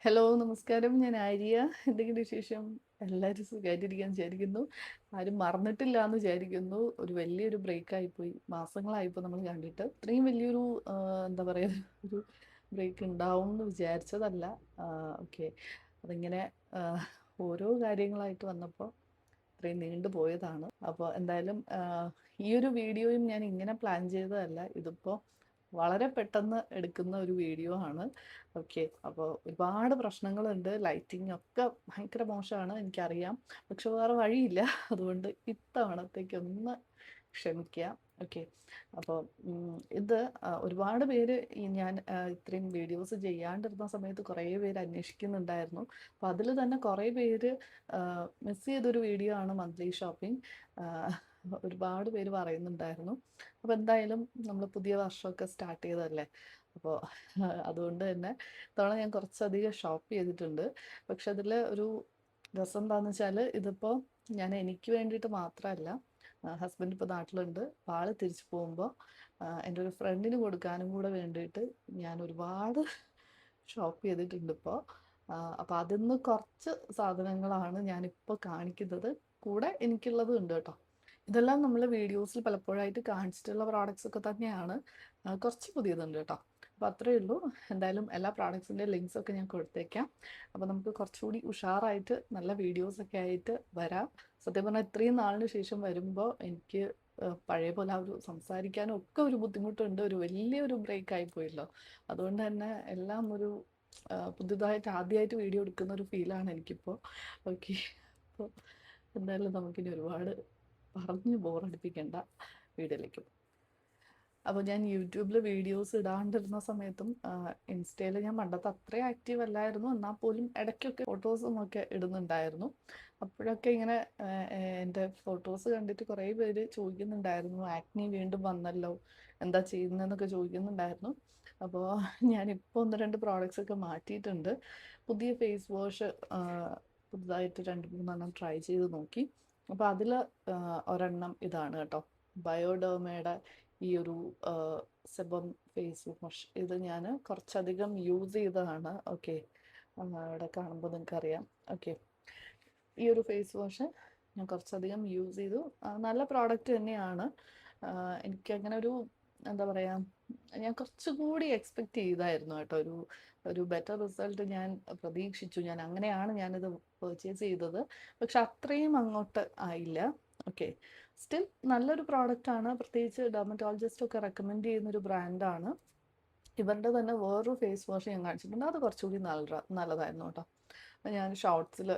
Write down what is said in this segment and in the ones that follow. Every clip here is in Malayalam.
ഹലോ, നമസ്കാരം. ഞാൻ ആര്യ. എന്തെങ്കിലും വിശേഷം? എല്ലാവരും സുഖമായിട്ടിരിക്കാൻ വിചാരിക്കുന്നു. ആരും മറന്നിട്ടില്ല എന്ന് വിചാരിക്കുന്നു. ഒരു വലിയൊരു ബ്രേക്കായിപ്പോയി. മാസങ്ങളായിപ്പോൾ നമ്മൾ കണ്ടിട്ട്. ഇത്രയും വലിയൊരു എന്താ പറയുക, ഒരു ബ്രേക്ക് ഉണ്ടാവും എന്ന് വിചാരിച്ചതല്ല. ഓക്കെ, അതിങ്ങനെ ആ, ഓരോ കാര്യങ്ങളായിട്ട് വന്നപ്പോൾ ഇത്രയും നീണ്ടു പോയതാണ്. അപ്പോൾ എന്തായാലും ഈ ഒരു വീഡിയോയും ഞാൻ ഇങ്ങനെ പ്ലാൻ ചെയ്തതല്ല. ഇതിപ്പോൾ വളരെ പെട്ടെന്ന് എടുക്കുന്ന ഒരു വീഡിയോ ആണ്. ഓക്കെ, അപ്പോൾ ഒരുപാട് പ്രശ്നങ്ങളുണ്ട്. ലൈറ്റിംഗ് ഒക്കെ ഭയങ്കര മോശമാണ്, എനിക്കറിയാം. പക്ഷെ വേറെ വഴിയില്ല. അതുകൊണ്ട് ഇത്തവണത്തേക്കൊന്ന് ക്ഷമിക്കുക. ഓക്കെ, അപ്പോൾ ഇത് ഒരുപാട് പേര് ഞാൻ ഇത്രയും വീഡിയോസ് ചെയ്യാണ്ടിരുന്ന സമയത്ത് കുറേ പേര് അന്വേഷിക്കുന്നുണ്ടായിരുന്നു. അപ്പോൾ അതിൽ തന്നെ കുറേ പേര് മിസ് ചെയ്തൊരു വീഡിയോ ആണ് മന്ത്ലി ഷോപ്പിംഗ്. ഒരുപാട് പേര് പറയുന്നുണ്ടായിരുന്നു. അപ്പോൾ എന്തായാലും നമ്മൾ പുതിയ വർഷമൊക്കെ സ്റ്റാർട്ട് ചെയ്തതല്ലേ, അപ്പോൾ അതുകൊണ്ട് തന്നെ ഇത്തവണ ഞാൻ കുറച്ചധികം ഷോപ്പ് ചെയ്തിട്ടുണ്ട്. പക്ഷെ അതിൽ ഒരു രസം എന്താണെന്ന് വെച്ചാൽ, ഇതിപ്പോൾ ഞാൻ എനിക്ക് വേണ്ടിയിട്ട് മാത്രമല്ല, ഹസ്ബൻഡ് ഇപ്പോൾ നാട്ടിലുണ്ട്. അപ്പോൾ ആൾ തിരിച്ചു പോകുമ്പോൾ എൻ്റെ ഒരു ഫ്രണ്ടിന് കൊടുക്കാനും കൂടെ വേണ്ടിയിട്ട് ഞാൻ ഒരുപാട് ഷോപ്പ് ചെയ്തിട്ടുണ്ട് ഇപ്പോൾ. അപ്പോൾ അതിൽ നിന്ന് കുറച്ച് സാധനങ്ങളാണ് ഞാനിപ്പോൾ കാണിക്കുന്നത്. കൂടെ എനിക്കുള്ളതും ഉണ്ട് കേട്ടോ. ഇതെല്ലാം നമ്മൾ വീഡിയോസിൽ പലപ്പോഴായിട്ട് കാണിച്ചിട്ടുള്ള പ്രോഡക്റ്റ്സ് ഒക്കെ തന്നെയാണ്. കുറച്ച് പുതിയതുണ്ട് കേട്ടോ. അപ്പോൾ അത്രയേ ഉള്ളൂ. എന്തായാലും എല്ലാ പ്രോഡക്ട്സിൻ്റെ ലിങ്ക്സ് ഒക്കെ ഞാൻ കൊടുത്തേക്കാം. അപ്പോൾ നമുക്ക് കുറച്ചുകൂടി ഉഷാറായിട്ട് നല്ല വീഡിയോസൊക്കെ ആയിട്ട് വരാം. സത്യം പറഞ്ഞാൽ ഇത്രയും നാളിന് ശേഷം വരുമ്പോൾ എനിക്ക് പഴയ പോലെ ആ ഒരു സംസാരിക്കാനും ഒക്കെ ഒരു ബുദ്ധിമുട്ടുണ്ട്. ഒരു വലിയൊരു ബ്രേക്ക് ആയിപ്പോയല്ലോ. അതുകൊണ്ട് തന്നെ എല്ലാം ഒരു പുതുതായിട്ട് ആദ്യമായിട്ട് വീഡിയോ എടുക്കുന്ന ഒരു ഫീലാണ് എനിക്കിപ്പോൾ. ഓക്കെ, അപ്പോൾ എന്തായാലും നമുക്കിനി ഒരുപാട് പറഞ്ഞ് ബോറടിപ്പിക്കേണ്ട, വീഡിയോയിലേക്ക്. അപ്പോൾ ഞാൻ യൂട്യൂബിൽ വീഡിയോസ് ഇടാണ്ടിരുന്ന സമയത്തും ഇൻസ്റ്റയിൽ ഞാൻ പണ്ടത്തെ അത്രയും ആക്റ്റീവ് അല്ലായിരുന്നു. എന്നാൽ പോലും ഇടയ്ക്കൊക്കെ ഫോട്ടോസും ഒക്കെ ഇടുന്നുണ്ടായിരുന്നു. അപ്പോഴൊക്കെ ഇങ്ങനെ എൻ്റെ ഫോട്ടോസ് കണ്ടിട്ട് കുറേ പേര് ചോദിക്കുന്നുണ്ടായിരുന്നു, ആക്നി വീണ്ടും വന്നല്ലോ, എന്താ ചെയ്യുന്നതെന്നൊക്കെ ചോദിക്കുന്നുണ്ടായിരുന്നു. അപ്പോൾ ഞാനിപ്പോൾ ഒന്ന് രണ്ട് പ്രോഡക്റ്റ്സ് ഒക്കെ മാറ്റിയിട്ടുണ്ട്. പുതിയ ഫേസ് വാഷ് പുതുതായിട്ട് 2-3 ട്രൈ ചെയ്ത് നോക്കി. അപ്പോൾ അതിൽ ഒരെണ്ണം ഇതാണ് കേട്ടോ, ബയോഡേമയുടെ ഈ ഒരു സെബം ഫേസ് വാഷ്. ഇത് ഞാൻ കുറച്ചധികം യൂസ് ചെയ്തതാണ്. ഓക്കെ, ഇവിടെ കാണുമ്പോൾ നിങ്ങൾക്കറിയാം. ഓക്കെ, ഈ ഒരു ഫേസ് വാഷ് ഞാൻ കുറച്ചധികം യൂസ് ചെയ്തു. നല്ല പ്രോഡക്റ്റ് തന്നെയാണ്. എനിക്കങ്ങനെ ഒരു എന്താ പറയുക, ഞാൻ കുറച്ചുകൂടി എക്സ്പെക്റ്റ് ചെയ്തായിരുന്നു കേട്ടോ. ഒരു ബെറ്റർ റിസൾട്ട് ഞാൻ പ്രതീക്ഷിച്ചു. അങ്ങനെയാണ് ഞാനിത് പർച്ചേസ് ചെയ്തത്. പക്ഷെ അത്രയും അങ്ങോട്ട് ആയില്ല. ഓക്കെ, സ്റ്റിൽ നല്ലൊരു പ്രോഡക്റ്റാണ്. പ്രത്യേകിച്ച് ഡെർമറ്റോളജിസ്റ്റ് ഒക്കെ റെക്കമെൻഡ് ചെയ്യുന്നൊരു ബ്രാൻഡാണ്. ഇവരുടെ തന്നെ വേറൊരു ഫേസ് വാഷ് ഞാൻ കാണിച്ചിട്ടുണ്ട്. അത് കുറച്ചുകൂടി നല്ലതായിരുന്നു കേട്ടോ. ഞാൻ ഷോർട്സിൽ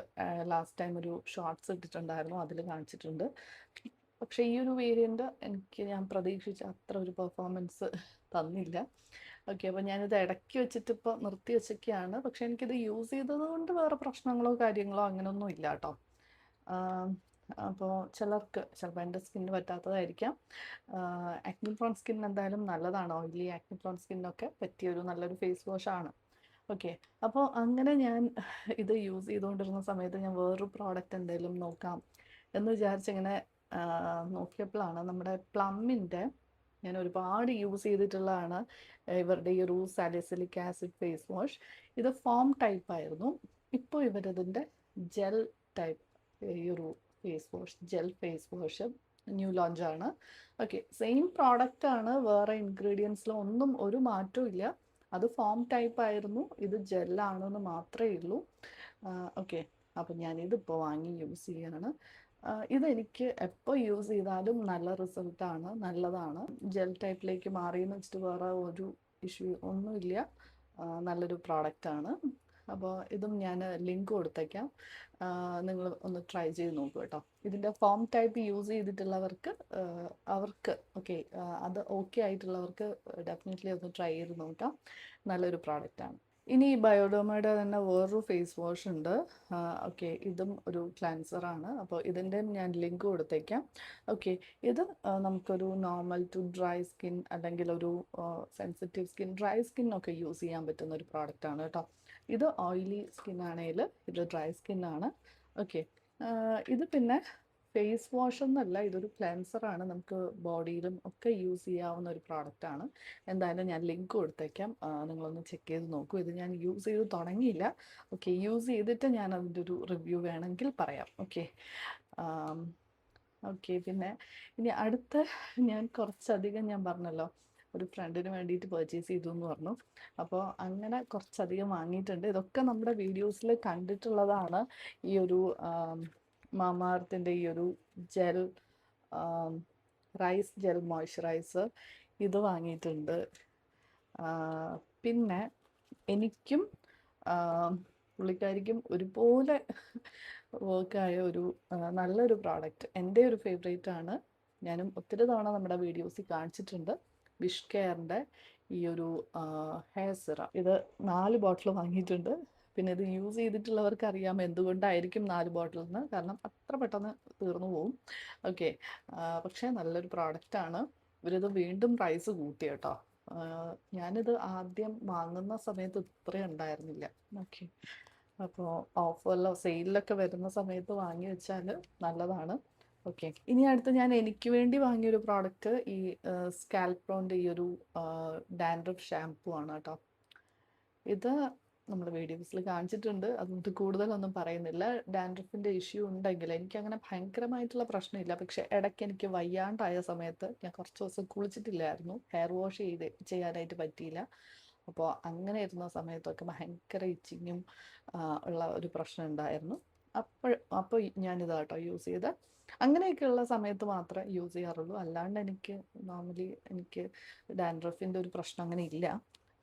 ലാസ്റ്റ് ടൈം ഒരു ഷോർട്സ് ഇട്ടിട്ടുണ്ടായിരുന്നു, അതിൽ കാണിച്ചിട്ടുണ്ട്. പക്ഷേ ഈ ഒരു വേരിയൻ്റ് ഞാൻ പ്രതീക്ഷിച്ച അത്ര ഒരു പെർഫോമൻസ് തന്നില്ല. ഓക്കെ, അപ്പോൾ ഞാനിത് ഇടയ്ക്ക് വെച്ചിട്ട് ഇപ്പോൾ നിർത്തി വെച്ചൊക്കെയാണ്. പക്ഷേ എനിക്കിത് യൂസ് ചെയ്തത് കൊണ്ട് വേറെ പ്രശ്നങ്ങളോ കാര്യങ്ങളോ അങ്ങനെയൊന്നും ഇല്ല കേട്ടോ. അപ്പോൾ ചിലപ്പോൾ എൻ്റെ സ്കിന്നിന് പറ്റാത്തതായിരിക്കാം. ആക്നി പ്രോൺ സ്കിൻ എന്തായാലും നല്ലതാണ്. ഓയിലി ആക്നി പ്രോൺ സ്കിന്നൊക്കെ പറ്റിയൊരു നല്ലൊരു ഫേസ് വാഷാണ്. ഓക്കെ, അപ്പോൾ അങ്ങനെ ഞാൻ ഇത് യൂസ് ചെയ്തുകൊണ്ടിരുന്ന സമയത്ത് ഞാൻ വേറൊരു പ്രോഡക്റ്റ് എന്തെങ്കിലും നോക്കാം എന്ന് വിചാരിച്ചിങ്ങനെ നോക്കിയപ്പോഴാണ് നമ്മുടെ പ്ലമ്മിൻ്റെ, ഞാൻ ഒരുപാട് യൂസ് ചെയ്തിട്ടുള്ളതാണ് ഇവരുടെ ഈ ഒരു സാലിസിലിക് ആസിഡ് ഫേസ് വാഷ്. ഇത് ഫോം ടൈപ്പ് ആയിരുന്നു. ഇപ്പോൾ ഇവരതിൻ്റെ ജെൽ ടൈപ്പ്, ഈ ഒരു face wash, gel face wash new ലോഞ്ചാണ്. ഓക്കെ, സെയിം പ്രോഡക്റ്റ് ആണ്, വേറെ ഇൻഗ്രീഡിയൻസിലും ഒന്നും ഒരു മാറ്റവും ഇല്ല. അത് ഫോം ടൈപ്പ് ആയിരുന്നു, ഇത് ജെല്ലാണെന്ന് മാത്രമേ ഉള്ളൂ. ഓക്കെ, അപ്പം ഞാനിതിപ്പോൾ വാങ്ങി യൂസ് ചെയ്യാണ്. ഇതെനിക്ക് എപ്പോൾ യൂസ് ചെയ്താലും നല്ല റിസൾട്ടാണ്, നല്ലതാണ്. ജെൽ ടൈപ്പിലേക്ക് മാറിയെന്ന് വെച്ചിട്ട് വേറെ ഒരു ഇഷ്യൂ ഒന്നുമില്ല. നല്ലൊരു പ്രോഡക്റ്റാണ്. അപ്പോൾ ഇതും ഞാൻ ലിങ്ക് കൊടുത്തേക്കാം. നിങ്ങൾ ഒന്ന് ട്രൈ ചെയ്ത് നോക്കൂ കേട്ടോ. ഇതിൻ്റെ ഫോം ടൈപ്പ് യൂസ് ചെയ്തിട്ടുള്ളവർക്ക് അവർക്ക് ഓക്കെ, അത് ഓക്കെ ആയിട്ടുള്ളവർക്ക് ഡെഫിനറ്റ്ലി ഒന്ന് ട്രൈ ചെയ്ത് നോക്കാം. നല്ലൊരു പ്രോഡക്റ്റാണ്. ഇനി ബയോഡോമയുടെ തന്നെ വേറൊരു ഫേസ് വാഷ് ഉണ്ട്. ഓക്കെ, ഇതും ഒരു ക്ലൻസറാണ്. അപ്പോൾ ഇതിൻ്റെ ഞാൻ ലിങ്ക് കൊടുത്തേക്കാം. ഓക്കെ, ഇത് നമുക്കൊരു നോർമൽ ടു ഡ്രൈ സ്കിൻ അല്ലെങ്കിൽ ഒരു സെൻസിറ്റീവ് സ്കിൻ, ഡ്രൈ സ്കിന്നൊക്കെ യൂസ് ചെയ്യാൻ പറ്റുന്ന ഒരു പ്രോഡക്റ്റാണ് കേട്ടോ. ഇത് ഓയിലി സ്കിൻ ആണെങ്കിൽ ഇത് ഡ്രൈ സ്കിന്നാണ്. ഓക്കെ, ഇത് പിന്നെ ഫേസ് വാഷ് എന്നല്ല, ഇതൊരു ക്ലെൻസറാണ്. നമുക്ക് ബോഡിയിലും ഒക്കെ യൂസ് ചെയ്യാവുന്ന ഒരു പ്രോഡക്റ്റാണ്. എന്തായാലും ഞാൻ ലിങ്ക് കൊടുത്തേക്കാം, നിങ്ങളൊന്ന് ചെക്ക് ചെയ്ത് നോക്കൂ. ഇത് ഞാൻ യൂസ് ചെയ്ത് തുടങ്ങിയില്ല. ഓക്കെ, യൂസ് ചെയ്തിട്ട് ഞാൻ അതിൻ്റെ ഒരു റിവ്യൂ വേണമെങ്കിൽ പറയാം. ഓക്കെ. ഓക്കെ, പിന്നെ ഇനി അടുത്ത, ഞാൻ കുറച്ചധികം, ഞാൻ പറഞ്ഞല്ലോ ഒരു ഫ്രണ്ടിന് വേണ്ടിയിട്ട് പർച്ചേസ് ചെയ്തു എന്ന് പറഞ്ഞു. അപ്പോൾ അങ്ങനെ കുറച്ചധികം വാങ്ങിയിട്ടുണ്ട്. ഇതൊക്കെ നമ്മുടെ വീഡിയോസിൽ കണ്ടിട്ടുള്ളതാണ്. ഈ ഒരു മാമാർത്തിൻ്റെ ഈ ഒരു ജെൽ, റൈസ് ജെൽ മോയ്സ്ചറൈസർ, ഇത് വാങ്ങിയിട്ടുണ്ട്. പിന്നെ എനിക്കും പുള്ളിക്കാരിക്കും ഒരുപോലെ വർക്കായ ഒരു നല്ലൊരു പ്രോഡക്റ്റ്, എൻ്റെ ഒരു ഫേവറേറ്റ് ആണ്. ഞാനും ഒത്തിരി തവണ നമ്മുടെ വീഡിയോസിൽ കാണിച്ചിട്ടുണ്ട്. വിഷ് കെയറിൻ്റെ ഈ ഒരു ഹെയർ സിറം, ഇത് 4 ബോട്ടിൽ വാങ്ങിയിട്ടുണ്ട്. പിന്നെ ഇത് യൂസ് ചെയ്തിട്ടുള്ളവർക്ക് അറിയാം എന്തുകൊണ്ടായിരിക്കും 4 ബോട്ടിൽ എന്ന്. കാരണം അത്ര പെട്ടെന്ന് തീർന്നു പോവും. ഓക്കെ, പക്ഷേ നല്ലൊരു പ്രോഡക്റ്റാണ്. ഇവരിത് വീണ്ടും പ്രൈസ് കൂട്ടി കേട്ടോ. ഞാനിത് ആദ്യം വാങ്ങുന്ന സമയത്ത് ഇത്രയും ഉണ്ടായിരുന്നില്ല. ഓക്കെ, അപ്പോൾ ഓഫറിലോ സെയിലിലൊക്കെ വരുന്ന സമയത്ത് വാങ്ങി വെച്ചാൽ നല്ലതാണ്. ഓക്കെ, ഇനി അടുത്ത് ഞാൻ എനിക്ക് വേണ്ടി വാങ്ങിയൊരു പ്രോഡക്റ്റ് ഈ സ്കാൽപ്രോൻ്റെ ഈ ഒരു ഡാൻഡ്രഫ് ഷാംപൂ ആണ് കേട്ടോ. ഇത് നമ്മൾ വീഡിയോസിൽ കാണിച്ചിട്ടുണ്ട്, അതുകൊണ്ട് കൂടുതലൊന്നും പറയുന്നില്ല. ഡാൻഡ്രഫിൻ്റെ ഇഷ്യൂ ഉണ്ടെങ്കിൽ, എനിക്കങ്ങനെ ഭയങ്കരമായിട്ടുള്ള പ്രശ്നമില്ല, പക്ഷേ ഇടയ്ക്ക് എനിക്ക് വയ്യാണ്ടായ സമയത്ത് ഞാൻ കുറച്ച് ദിവസം കുളിച്ചിട്ടില്ലായിരുന്നു, ഹെയർ വാഷ് ചെയ്യാനായിട്ട് പറ്റിയില്ല. അപ്പോൾ അങ്ങനെ ഇരുന്ന സമയത്തൊക്കെ ഭയങ്കര ഇച്ചിങ്ങും ഉള്ള ഒരു പ്രശ്നം ഉണ്ടായിരുന്നു. അപ്പോൾ ഞാനിതാട്ടോ യൂസ് ചെയ്ത്. അങ്ങനെയൊക്കെയുള്ള സമയത്ത് മാത്രമേ യൂസ് ചെയ്യാറുള്ളൂ. അല്ലാണ്ട് എനിക്ക് നോർമലി എനിക്ക് ഡാൻഡ്രഫിൻ്റെ ഒരു പ്രശ്നം അങ്ങനെ ഇല്ല.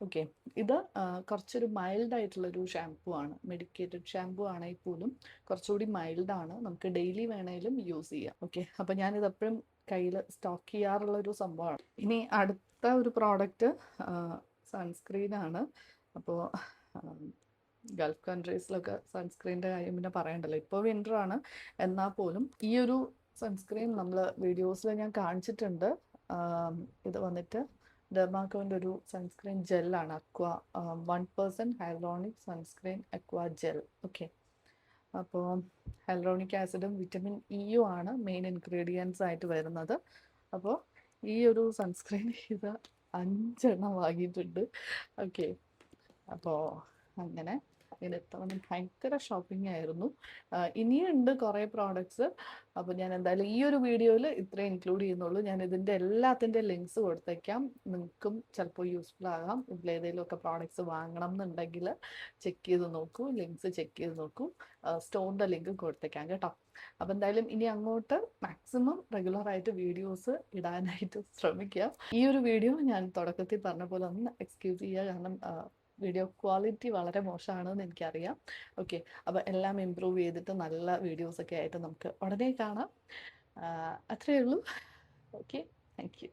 ഓക്കെ, ഇത് കുറച്ചൊരു മൈൽഡ് ആയിട്ടുള്ളൊരു ഷാംപൂ ആണ്. മെഡിക്കേറ്റഡ് ഷാംപൂ ആണെങ്കിൽ പോലും കുറച്ചുകൂടി മൈൽഡാണ്. നമുക്ക് ഡെയിലി വേണേലും യൂസ് ചെയ്യാം. ഓക്കെ, അപ്പോൾ ഞാനിത് എപ്പോഴും കയ്യിൽ സ്റ്റോക്ക് ചെയ്യാറുള്ളൊരു സംഭവമാണ്. ഇനി അടുത്ത ഒരു പ്രോഡക്റ്റ് സൺസ്ക്രീനാണ്. അപ്പോൾ ഗൾഫ് കൺട്രീസിലൊക്കെ സൺസ്ക്രീനിൻ്റെ കാര്യം പിന്നെ പറയണ്ടല്ലോ. ഇപ്പോൾ വിൻ്ററാണ്, എന്നാൽ പോലും ഈ ഒരു സൺസ്ക്രീൻ നമ്മൾ വീഡിയോസിൽ ഞാൻ കാണിച്ചിട്ടുണ്ട്. ഇത് വന്നിട്ട് ഡെർമാക്കോൻ്റെ ഒരു സൺസ്ക്രീൻ ജെല്ലാണ്, aqua 1% hyaluronic sunscreen aqua gel. Okay, അപ്പോൾ ഹൈലറോണിക് ആസിഡും വിറ്റമിൻ ഇയും ആണ് മെയിൻ ഇൻഗ്രീഡിയൻസ് ആയിട്ട് വരുന്നത്. അപ്പോൾ ഈ ഒരു സൺസ്ക്രീൻ ഇത് 5 എണ്ണം വാങ്ങിയിട്ടുണ്ട്. ഓക്കെ, അപ്പോൾ അങ്ങനെ ഇത്തവണ ഭയങ്കര ഷോപ്പിംഗ് ആയിരുന്നു. ഇനിയുണ്ട് കുറേ പ്രോഡക്ട്സ്. അപ്പോൾ ഞാൻ എന്തായാലും ഈ ഒരു വീഡിയോയിൽ ഇത്രേ ഇൻക്ലൂഡ് ചെയ്യുന്നുള്ളൂ. ഞാൻ ഇതിൻ്റെ എല്ലാത്തിൻ്റെ ലിങ്ക്സ് കൊടുത്തേക്കാം, നിങ്ങൾക്കും ചിലപ്പോൾ യൂസ്ഫുൾ ആകാം. ഇതിലേതെങ്കിലുമൊക്കെ പ്രോഡക്ട്സ് വാങ്ങണം എന്നുണ്ടെങ്കിൽ ചെക്ക് ചെയ്ത് നോക്കൂ, ലിങ്ക്സ് ചെക്ക് ചെയ്ത് നോക്കൂ. സ്റ്റോറിൻ്റെ ലിങ്ക് കൊടുത്തേക്കാം കേട്ടോ. അപ്പോൾ എന്തായാലും ഇനി അങ്ങോട്ട് മാക്സിമം റെഗുലറായിട്ട് വീഡിയോസ് ഇടാനായിട്ട് ശ്രമിക്കുക. ഈ ഒരു വീഡിയോ ഞാൻ തുടക്കത്തിൽ പറഞ്ഞ പോലെ ഒന്ന് എക്സ്ക്യൂസ് ചെയ്യുക, കാരണം വീഡിയോ ക്വാളിറ്റി വളരെ മോശമാണെന്ന് എനിക്കറിയാം. ഓക്കെ, അപ്പോൾ എല്ലാം ഇമ്പ്രൂവ് ചെയ്തിട്ട് നല്ല വീഡിയോസൊക്കെ ആയിട്ട് നമുക്ക് ഉടനെ കാണാം. അത്രയേ ഉള്ളൂ. Okay, thank you.